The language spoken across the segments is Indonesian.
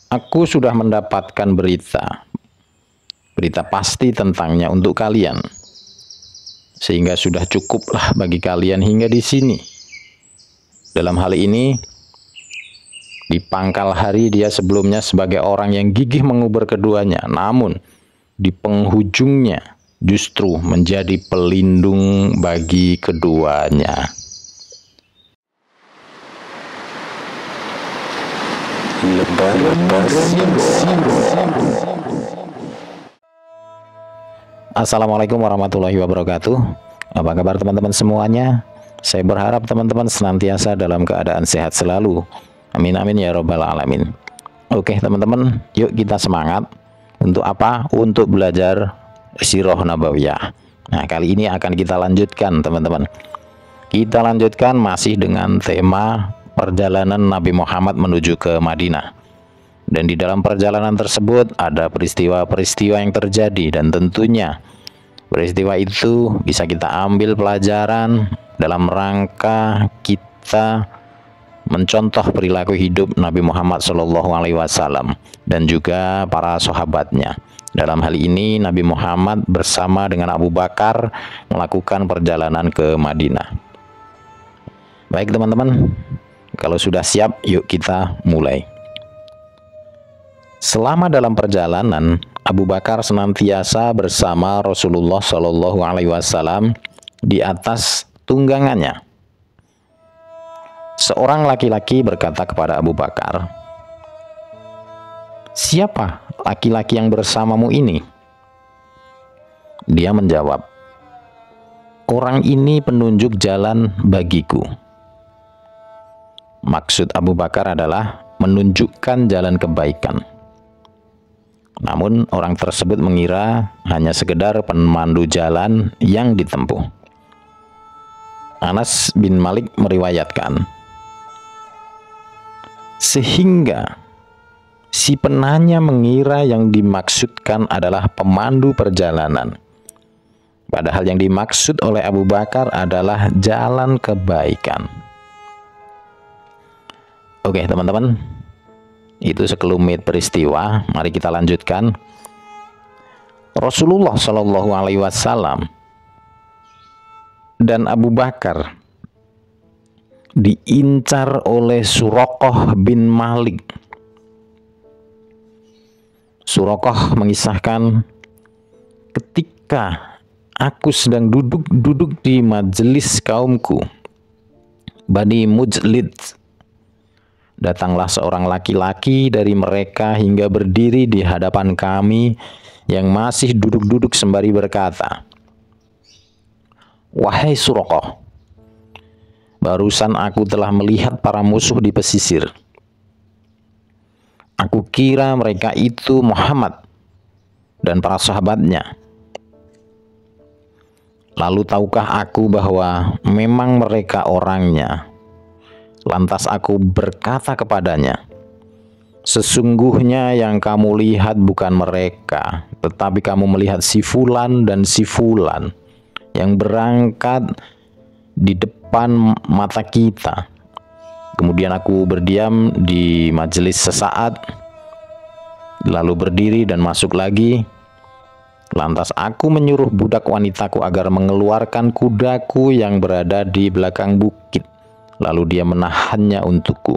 Aku sudah mendapatkan berita pasti tentangnya untuk kalian. Sehingga sudah cukuplah bagi kalian hingga di sini. Dalam hal ini, di pangkal hari dia sebelumnya sebagai orang yang gigih mengubur keduanya, namun di penghujungnya justru menjadi pelindung bagi keduanya. Assalamualaikum warahmatullahi wabarakatuh. Apa kabar teman-teman semuanya? Saya berharap teman-teman senantiasa dalam keadaan sehat selalu. Amin amin ya robbal alamin. Oke teman-teman, yuk kita semangat. Untuk apa? Untuk belajar Sirah Nabawiyah. Nah, kali ini akan kita lanjutkan teman-teman. Kita lanjutkan masih dengan tema perjalanan Nabi Muhammad menuju ke Madinah. Dan di dalam perjalanan tersebut ada peristiwa-peristiwa yang terjadi, dan tentunya peristiwa itu bisa kita ambil pelajaran dalam rangka kita mencontoh perilaku hidup Nabi Muhammad SAW dan juga para sahabatnya. Dalam hal ini Nabi Muhammad bersama dengan Abu Bakar melakukan perjalanan ke Madinah. Baik teman-teman, kalau sudah siap yuk kita mulai. Selama dalam perjalanan, Abu Bakar senantiasa bersama Rasulullah SAW di atas tunggangannya. Seorang laki-laki berkata kepada Abu Bakar, "Siapa laki-laki yang bersamamu ini?" Dia menjawab, "Orang ini penunjuk jalan bagiku." Maksud Abu Bakar adalah menunjukkan jalan kebaikan. Namun orang tersebut mengira hanya sekedar pemandu jalan yang ditempuh. Anas bin Malik meriwayatkan, sehingga si penanya mengira yang dimaksudkan adalah pemandu perjalanan. Padahal yang dimaksud oleh Abu Bakar adalah jalan kebaikan. Oke teman-teman, itu sekelumit peristiwa. Mari kita lanjutkan. Rasulullah SAW dan Abu Bakar diincar oleh Suraqah bin Malik. Suraqah mengisahkan, ketika aku sedang duduk di majelis kaumku Bani Mujlid, datanglah seorang laki-laki dari mereka hingga berdiri di hadapan kami yang masih duduk-duduk sembari berkata, "Wahai Suraqah, barusan aku telah melihat para musuh di pesisir. Aku kira mereka itu Muhammad dan para sahabatnya. Lalu tahukah aku bahwa memang mereka orangnya? Lantas aku berkata kepadanya, sesungguhnya yang kamu lihat bukan mereka, tetapi kamu melihat si Fulan dan si Fulan yang berangkat di depan mata kita." Kemudian aku berdiam di majelis sesaat, lalu berdiri dan masuk lagi. Lantas aku menyuruh budak wanitaku agar mengeluarkan kudaku yang berada di belakang bukit. Lalu dia menahannya untukku.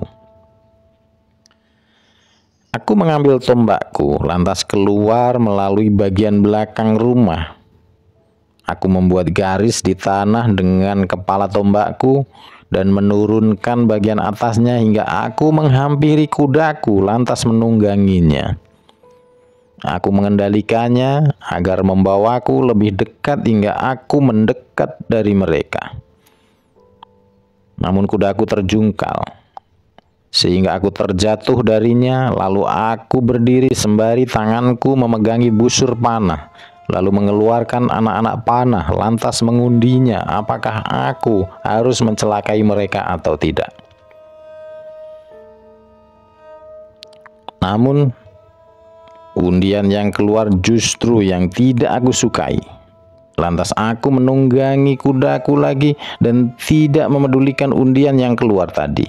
Aku mengambil tombakku, lantas keluar melalui bagian belakang rumah. Aku membuat garis di tanah dengan kepala tombakku dan menurunkan bagian atasnya hingga aku menghampiri kudaku, lantas menungganginya. Aku mengendalikannya agar membawaku lebih dekat hingga aku mendekat dari mereka. Namun kudaku terjungkal, sehingga aku terjatuh darinya. Lalu aku berdiri sembari tanganku memegangi busur panah, lalu mengeluarkan anak-anak panah, lantas mengundinya apakah aku harus mencelakai mereka atau tidak. Namun undian yang keluar justru yang tidak aku sukai. Lantas aku menunggangi kudaku lagi dan tidak memedulikan undian yang keluar tadi.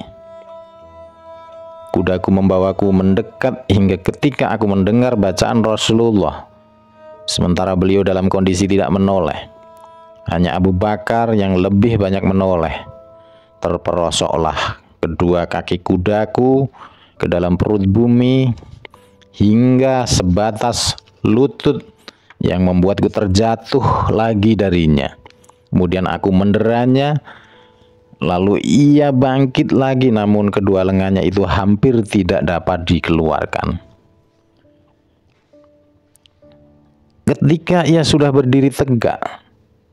kudaku membawaku mendekat hingga ketika aku mendengar bacaan Rasulullah. Sementara beliau dalam kondisi tidak menoleh. Hanya Abu Bakar yang lebih banyak menoleh. Terperosoklah kedua kaki kudaku ke dalam perut bumi hingga sebatas lutut yang membuatku terjatuh lagi darinya. Kemudian aku menderanya, lalu ia bangkit lagi, namun kedua lengannya itu hampir tidak dapat dikeluarkan. Ketika ia sudah berdiri tegak,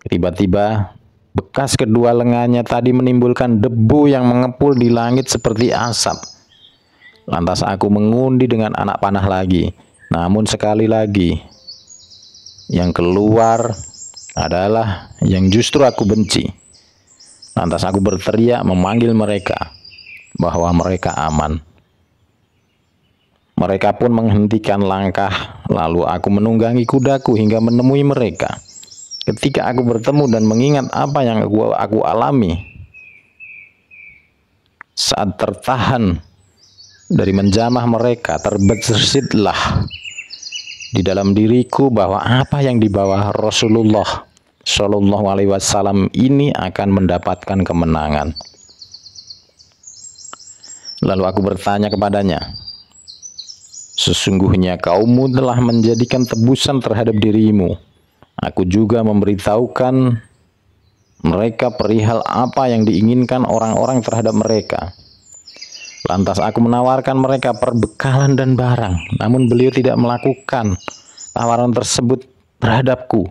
tiba-tiba bekas kedua lengannya tadi menimbulkan debu yang mengepul di langit seperti asap. Lantas aku mengundi dengan anak panah lagi, namun sekali lagi yang keluar adalah yang justru aku benci. Lantas aku berteriak memanggil mereka bahwa mereka aman. Mereka pun menghentikan langkah, lalu aku menunggangi kudaku hingga menemui mereka. Ketika aku bertemu dan mengingat apa yang aku alami saat tertahan dari menjamah mereka, terbesitlah di dalam diriku bahwa apa yang dibawa Rasulullah Shallallahu Alaihi Wasallam ini akan mendapatkan kemenangan. Lalu aku bertanya kepadanya, sesungguhnya kaummu telah menjadikan tebusan terhadap dirimu. Aku juga memberitahukan mereka perihal apa yang diinginkan orang-orang terhadap mereka. Lantas aku menawarkan mereka perbekalan dan barang, namun beliau tidak melakukan tawaran tersebut terhadapku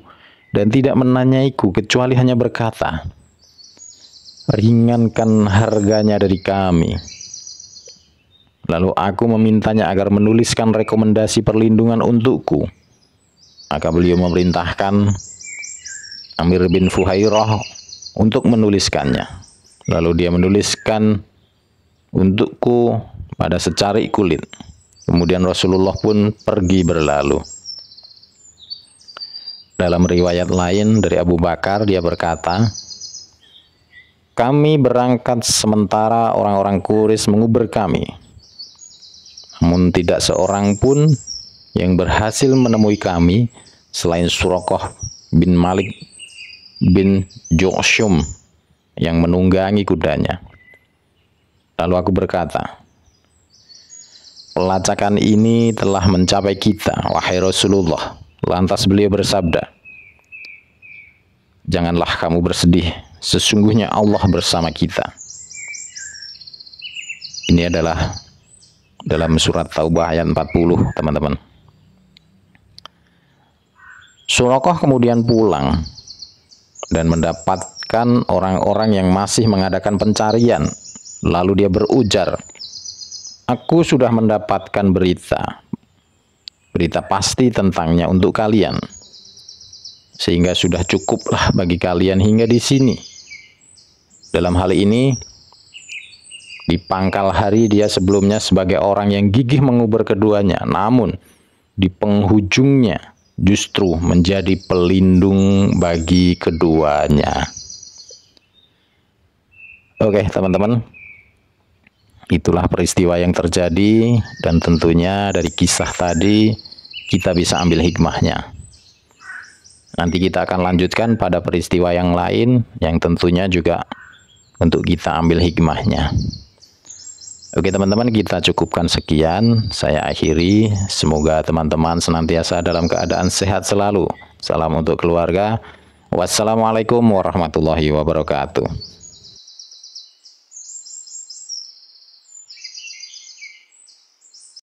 dan tidak menanyaiku, kecuali hanya berkata, ringankan harganya dari kami. Lalu aku memintanya agar menuliskan rekomendasi perlindungan untukku. Maka beliau memerintahkan Amir bin Fuhairah untuk menuliskannya. Lalu dia menuliskan untukku pada secari kulit. Kemudian Rasulullah pun pergi berlalu. Dalam riwayat lain dari Abu Bakar, dia berkata, kami berangkat sementara orang-orang Quraisy menguber kami. Namun tidak seorang pun yang berhasil menemui kami selain Suraqah bin Malik bin Ju'shum yang menunggangi kudanya. Lalu aku berkata, pelacakan ini telah mencapai kita, wahai Rasulullah. Lantas beliau bersabda, janganlah kamu bersedih, sesungguhnya Allah bersama kita. Ini adalah dalam surat Taubah ayat 40, teman-teman. Suraqah kemudian pulang dan mendapatkan orang-orang yang masih mengadakan pencarian. Lalu dia berujar, aku sudah mendapatkan berita pasti tentangnya untuk kalian, sehingga sudah cukuplah bagi kalian hingga di sini. Dalam hal ini, di pangkal hari dia sebelumnya sebagai orang yang gigih mengubur keduanya, namun di penghujungnya justru menjadi pelindung bagi keduanya. Oke, teman-teman, itulah peristiwa yang terjadi, dan tentunya dari kisah tadi kita bisa ambil hikmahnya. Nanti kita akan lanjutkan pada peristiwa yang lain yang tentunya juga untuk kita ambil hikmahnya. Oke teman-teman, kita cukupkan sekian. Saya akhiri. Semoga teman-teman senantiasa dalam keadaan sehat selalu. Salam untuk keluarga. Wassalamualaikum warahmatullahi wabarakatuh.